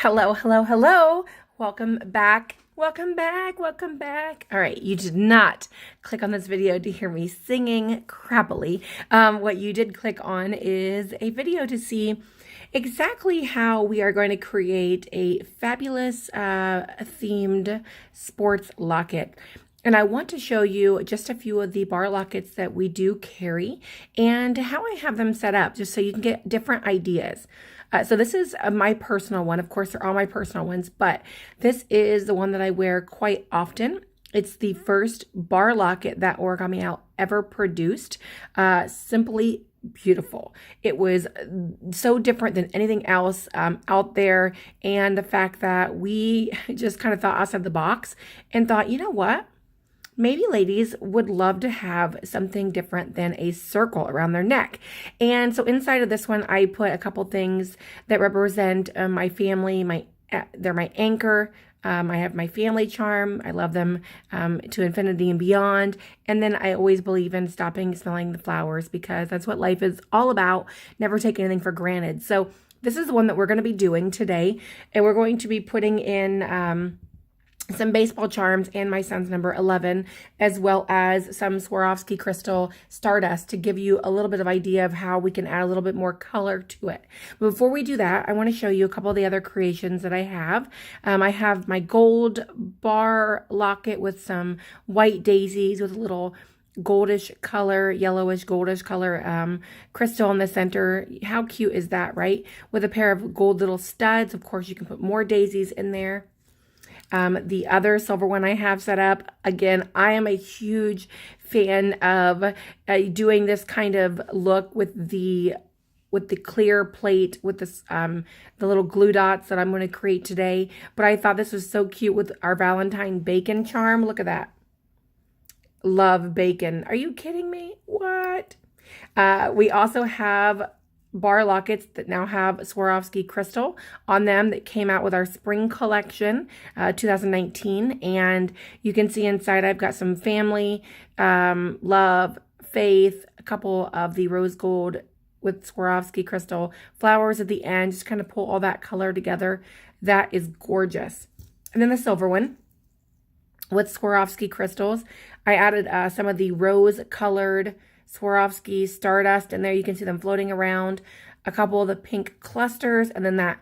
Hello, hello, hello. Welcome back. Welcome back. Welcome back. All right, you did not click on this video to hear me singing crappily. What you did click on is a video to see exactly how we are going to create a fabulous themed sports locket. And I want to show you just a few of the bar lockets that we do carry and how I have them set up, just so you can get different ideas. So this is my personal one. Of course, they're all my personal ones, but this is the one that I wear quite often. It's the first bar locket that Origami Out ever produced. Simply beautiful. It was so different than anything else out there. And the fact that we just kind of thought outside the box and thought, you know what? Maybe ladies would love to have something different than a circle around their neck. And so inside of this one, I put a couple things that represent my family. They're my anchor. I have my family charm. I love them to infinity and beyond. And then I always believe in stopping smelling the flowers, because that's what life is all about. Never take anything for granted. So this is the one that we're going to be doing today. And we're going to be putting in some baseball charms and my son's number 11, as well as some Swarovski crystal stardust to give you a little bit of idea of how we can add a little bit more color to it. But before we do that, I want to show you a couple of the other creations that I have. I have my gold bar locket with some white daisies with a little goldish color, yellowish goldish color crystal in the center. How cute is that, right? With a pair of gold little studs. Of course, you can put more daisies in there. The other silver one I have set up, again, I am a huge fan of doing this kind of look with the clear plate with this the little glue dots that I'm going to create today. But I thought this was so cute with our Valentine bacon charm. Look at that. Love bacon. Are you kidding me? What? We also have bar lockets that now have Swarovski crystal on them that came out with our spring collection 2019, and you can see inside I've got some family, love, faith, a couple of the rose gold with Swarovski crystal flowers at the end, just kind of pull all that color together. That is gorgeous. And then the silver one with Swarovski crystals, I added some of the rose colored Swarovski stardust in there. You can see them floating around. A couple of the pink clusters, and then that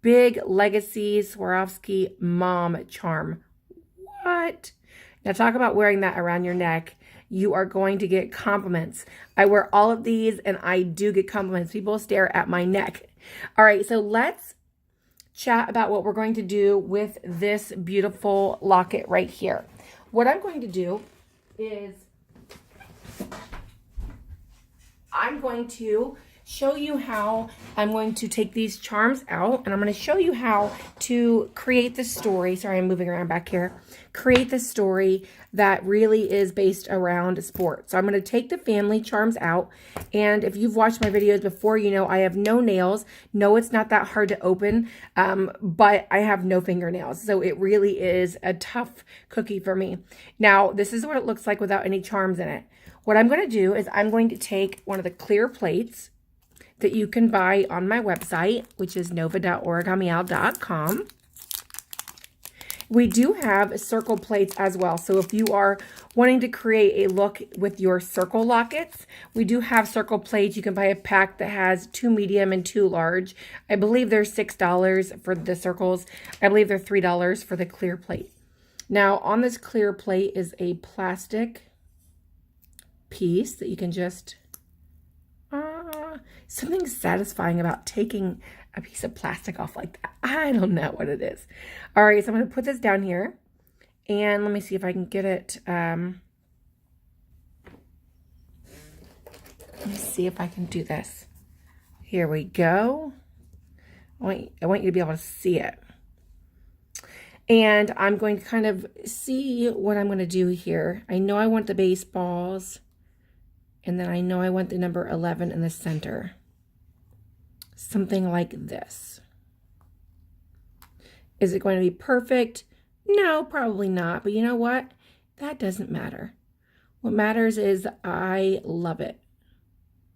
big legacy Swarovski mom charm. What? Now talk about wearing that around your neck. You are going to get compliments. I wear all of these and I do get compliments. People stare at my neck. All right, so let's chat about what we're going to do with this beautiful locket right here. What I'm going to do is I'm going to show you how I'm going to take these charms out, and I'm going to show you how to create the story. Sorry, I'm moving around back here. Create the story that really is based around sport. So I'm going to take the family charms out, and if you've watched my videos before, you know I have no nails. No, it's not that hard to open, but I have no fingernails, so it really is a tough cookie for me. Now, this is what it looks like without any charms in it. What I'm going to do is I'm going to take one of the clear plates that you can buy on my website, which is nova.origamial.com. We do have circle plates as well. So if you are wanting to create a look with your circle lockets, we do have circle plates. You can buy a pack that has 2 medium and 2 large. I believe they're $6 for the circles. I believe they're $3 for the clear plate. Now on this clear plate is a plastic piece that you can just something satisfying about taking a piece of plastic off like that. I don't know what it is. All right, so I'm going to put this down here, and let me see if I can get it. Let me see if I can do this. Here we go. I want you to be able to see it. And I'm going to kind of see what I'm going to do here. I know I want the baseballs. And then I know I want the number 11 in the center. Something like this. Is it going to be perfect? No, probably not. But you know what? That doesn't matter. What matters is I love it.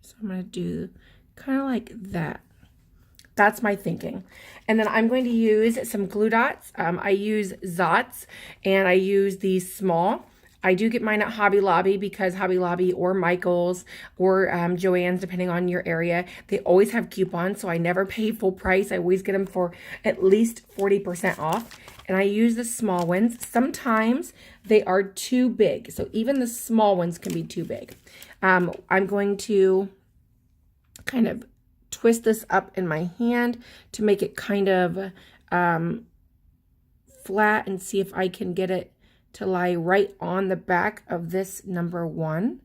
So I'm going to do kind of like that. That's my thinking. And then I'm going to use some glue dots. I use Zots, and I use these small. I do get mine at Hobby Lobby because Hobby Lobby or Michael's or Joann's, depending on your area, they always have coupons, so I never pay full price. I always get them for at least 40% off. And I use the small ones. Sometimes they are too big, so even the small ones can be too big. I'm going to kind of twist this up in my hand to make it kind of flat and see if I can get it to lie right on the back of this number 1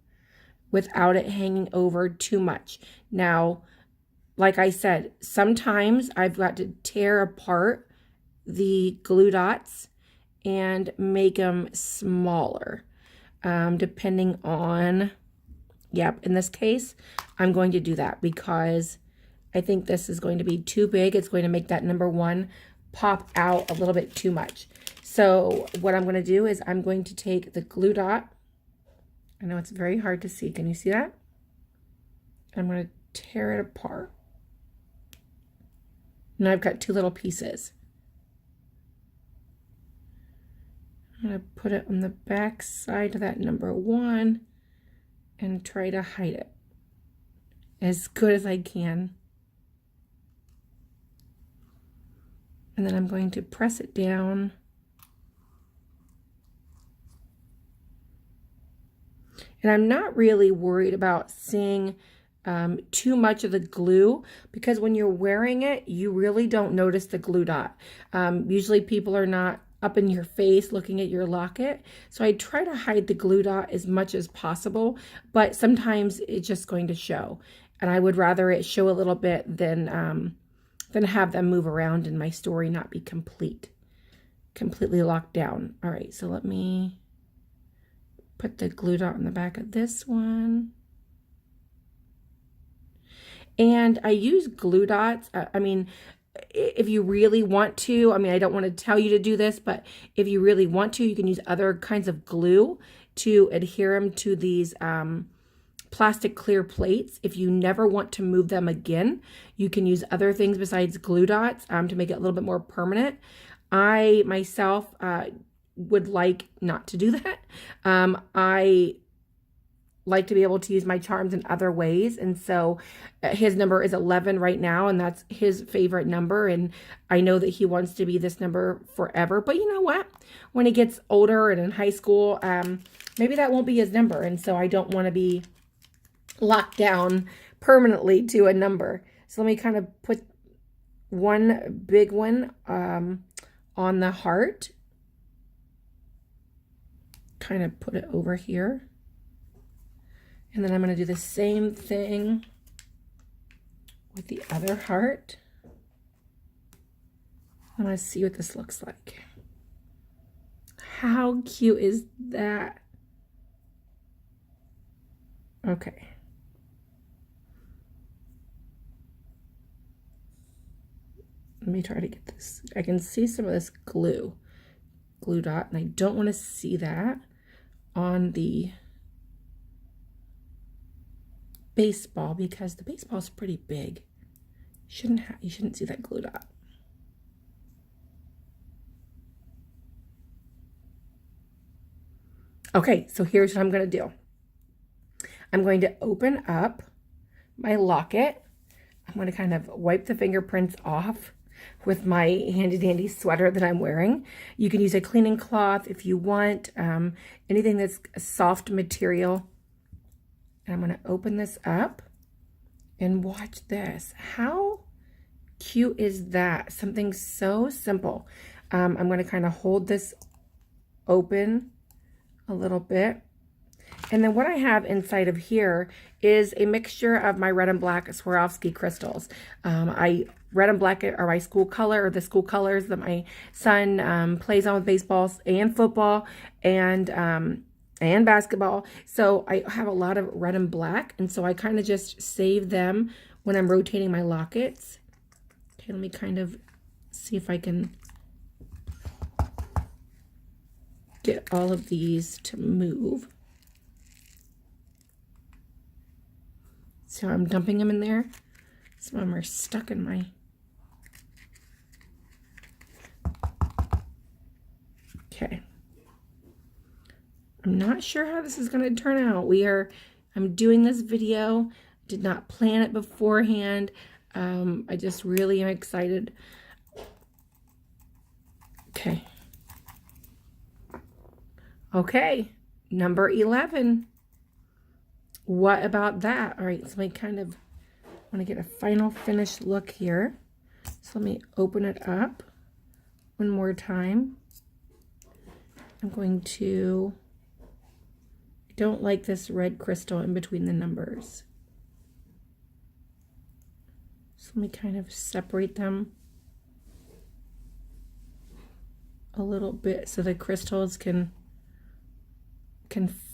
without it hanging over too much. Now, like I said, sometimes I've got to tear apart the glue dots and make them smaller, depending on, yep, in this case, I'm going to do that because I think this is going to be too big. It's going to make that number 1 pop out a little bit too much. So what I'm going to do is I'm going to take the glue dot. I know it's very hard to see. Can you see that? I'm going to tear it apart. Now I've got 2 little pieces. I'm going to put it on the back side of that number 1 and try to hide it as good as I can. And then I'm going to press it down. And I'm not really worried about seeing too much of the glue because when you're wearing it, you really don't notice the glue dot. Usually people are not up in your face looking at your locket. So I try to hide the glue dot as much as possible, but sometimes it's just going to show. And I would rather it show a little bit than have them move around and my story not be completely locked down. All right, so let me put the glue dot on the back of this one. And I use glue dots. I mean, if you really want to, I mean, I don't want to tell you to do this, but if you really want to, you can use other kinds of glue to adhere them to these plastic clear plates. If you never want to move them again, you can use other things besides glue dots to make it a little bit more permanent. I myself would like not to do that. I like to be able to use my charms in other ways, and so his number is 11 right now, and that's his favorite number, and I know that he wants to be this number forever. But you know what, when he gets older and in high school, maybe that won't be his number, and so I don't want to be locked down permanently to a number. So let me kind of put one big one on the heart, kind of put it over here. And then I'm going to do the same thing with the other heart. I want to see what this looks like. How cute is that? Okay. Let me try to get this. I can see some of this glue dot, and I don't want to see that on the baseball because the baseball is pretty big. You shouldn't see that glue dot. Okay, so here's what I'm going to do. I'm going to open up my locket. I'm going to kind of wipe the fingerprints off with my handy dandy sweater that I'm wearing. You can use a cleaning cloth if you want, anything that's a soft material. And I'm going to open this up and watch this. How cute is that? Something so simple. I'm going to kind of hold this open a little bit. And then what I have inside of here is a mixture of my red and black Swarovski crystals. Red and black are my school color, or the school colors that my son plays on with baseball and football and basketball. So I have a lot of red and black, and so I kind of just save them when I'm rotating my lockets. Okay, let me kind of see if I can get all of these to move. So I'm dumping them in there. Some of them are stuck in my Okay. I'm not sure how this is going to turn out. I'm doing this video. Did not plan it beforehand. I just really am excited. Okay. Okay. Number 11. What about that? All right. So I kind of want to get a final finished look here. So let me open it up one more time. I'm going to... I don't like this red crystal in between the numbers. So let me kind of separate them a little bit so the crystals can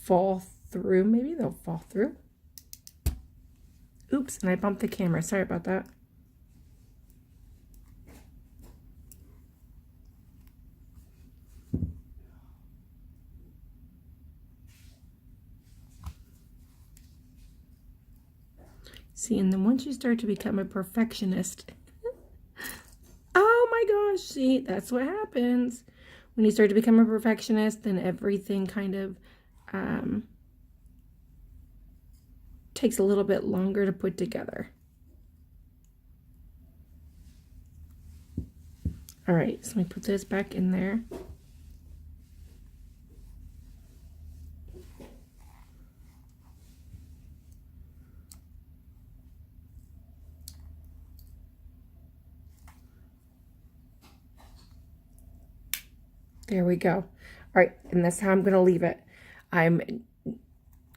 fall through. Maybe they'll fall through. Oops, and I bumped the camera. Sorry about that. See, and then once you start to become a perfectionist, oh my gosh, see, that's what happens. When you start to become a perfectionist, then everything kind of takes a little bit longer to put together. All right, so let me put this back in there. There we go. All right, and that's how I'm going to leave it. I'm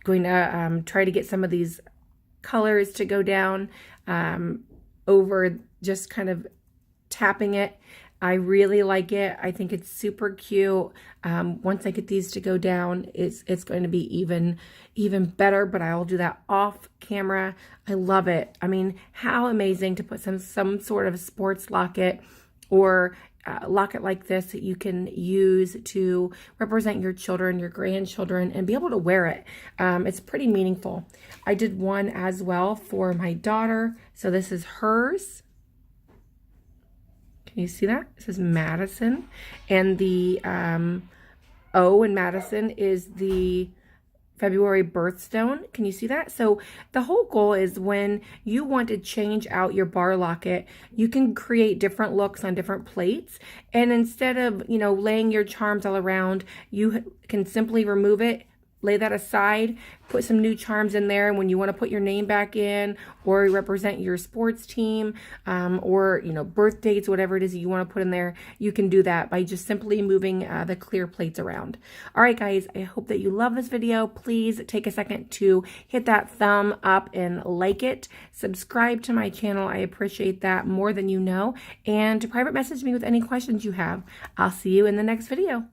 going to try to get some of these colors to go down over just kind of tapping it. I really like it. I think it's super cute. Once I get these to go down, it's going to be even better, but I'll do that off camera. I love it. I mean, how amazing to put some sort of sports locket or locket like this that you can use to represent your children, your grandchildren, and be able to wear it. It's pretty meaningful. I did one as well for my daughter. So this is hers. Can you see that? It says Madison. And the O in Madison is the February birthstone. Can you see that? So the whole goal is when you want to change out your bar locket, you can create different looks on different plates. And instead of, laying your charms all around, you can simply remove it, lay that aside, put some new charms in there. And when you want to put your name back in or represent your sports team or, birth dates, whatever it is that you want to put in there, you can do that by just simply moving the clear plates around. All right, guys, I hope that you love this video. Please take a second to hit that thumb up and like it. Subscribe to my channel. I appreciate that more than you know. And to private message me with any questions you have. I'll see you in the next video.